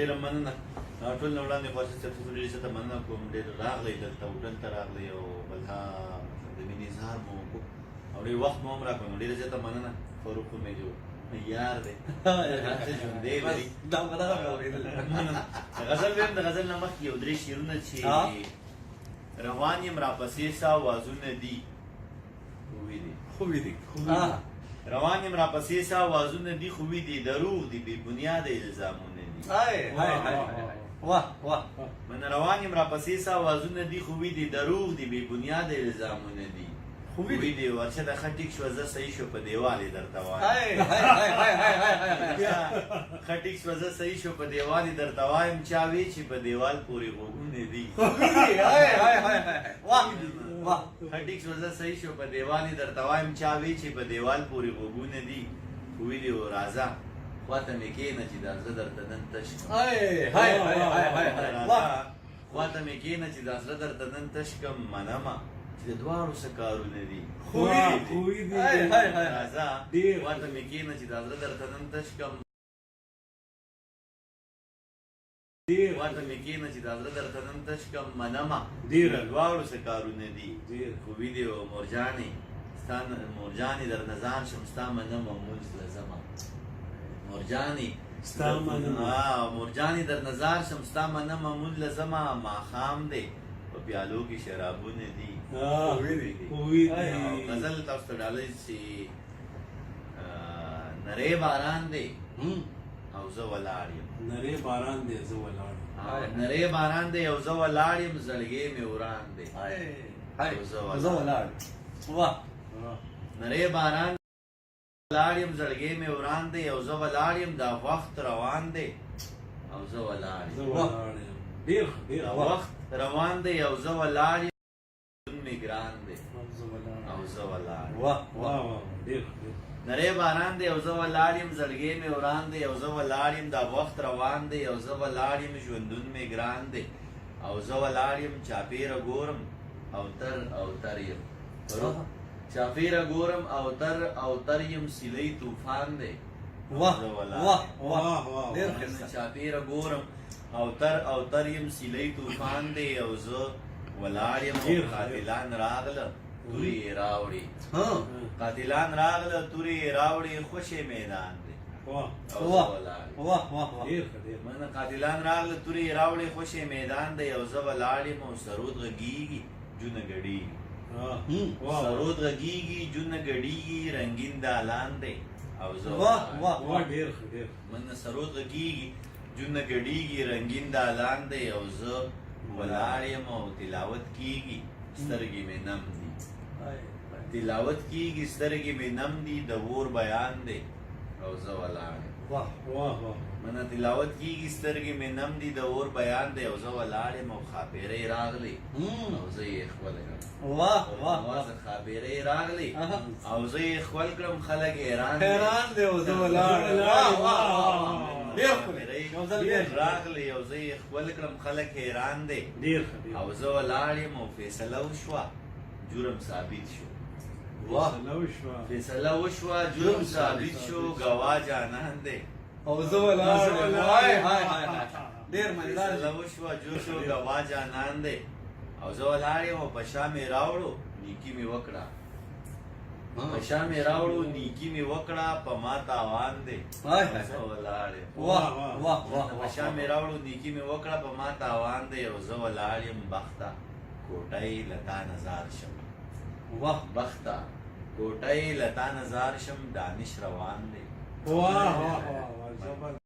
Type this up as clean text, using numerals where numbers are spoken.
ډېره مننه ټول نه وړاندې خواست تاسو ډېرې څه ته مننه کوم ډېر راغلی دلته هوټل ته راغلی او بلها د مینې اظهار مو وکړو او ډېر وخت مو هم راکړو ډېرې څه ته مننه فاروق خو مې جو یار دی هر ژوندی لري غزل ویم د غزل نه مخکې یو درې شعرونه چې روان یم راپسې سه اوازونه دي خوبې دي روان یم راپسې سه اوازونه دي خوبې دي دروغ دي بې بنیاده الزامونه دي من روان یم راپسې سه اوازونه دي خوبې دي دروغ دي بې بنیاده الزامونه دي خوبې دي ورشه د ښه ټیک شوه زه صحیح شو په دیوال یې درته وایم ښه ټیک شوه زه صحیح شو په دیوال یې درته وایم چا وی چې په دیوال پورې غوږونه دي ښه ټیک شوه زه صحیح شو په دیوال یې درته وایم چا وی چې په دیوال پورې غوږونه دي خوبې دي راځه خواته مې کښېنه چې دا زړه درته نن تش کړم خواته مې کښېنه چې دا زړه درته نن تش کړم منمه چې د دواړو څه کارونه دي خوبې دي راځه خواته مې کښېنه چې دا زړه درته نن تش کړم خواته مې کښېنه چې دا زړه درته نن تش کړم منمه د دواړو څه کارونه دي خوبې دي او مورجانې ستا مورجانې در نه ځان شم ستا منمه مونځ له ځمه مورجانې در نظار شم ستا منمه مونځ له ځمه ماښام دی په پیالو کې شرابونه دي غزل تاسو ته ډالۍ چې نری باران دی او زه ولاړ یم نری باران دی زه ولاړ نری باران دی او زه ولاړ یم زړګی مې وران دی او زه ولاړ نری باران ولاړ یم زړګی مې وران دی او زه ولاړ یم دا وخت روان دی او زه ولاړ یم وخت روان دی او زه ولاړ یم مې ګران دی او زه ولاړ نری باران دی او زه ولاړ یم زړګی مې وران دی او زه ولاړ یم دا وخت روان دی او زه ولاړ یم ژوندون مې ګران دی او زه ولاړ یم چاپېره ګورم او تر یم چاپېره ګورم او تر یم سیلۍ طوفان دی چاپېره ګورم او تر یم سیلۍ طوفان دی او زه ولاړ یم قاتلان راغله تورې یې راوړې قاتلان راغله تورې یې راوړې خوشې میدان دی منه قاتلان راغله تورې یې راوړې خوشې میدان دی او زه ولاړ یم او سرود غږیږي جونه ګډېږي سرود غږیږي جونه ګډېږي رنګین دالان دی او زه منه سرود غږیږي جونه ګډېږي رنګین دالان دی او زه ولاړ یم او تلاوت کېږي سترګې مې نم دي تلاوت کېږي سترګې مې نم دي د اور بیان دی او زه ولاړ یم منه تلاوت کېږي سترګې مې نم دي د اور بیان دی او زه ولاړ یم او ښاپېرۍ راغلی او زه یې ښکل کړم ښاپېرۍ راغلی او زه یې ښکل کړم خلک حیران دی او زه ولاړ راغلی او زه یې ښکل کړم خلک حیران دی او زه ولاړ یم او فیصله وشوه جرم ثابت شو فیصله وشوه جرم ثابت شو ګواه جانان دی او زه ولاړ فیصله وشوه جرم شو ګواه جانان دی او زه ولاړ یم او په شا مې راوړو نیکي مې وکړه په شا مې راوړو نیکي مې وکړه په ما تاوان دی زه ولاړ یم په شا مې راوړو نیکي مې وکړه په ما تاوان دی او زه ولاړ یم بخته کوټۍ له تا نظار شم بخته کوټۍ له تا نظار شم دانش روان دی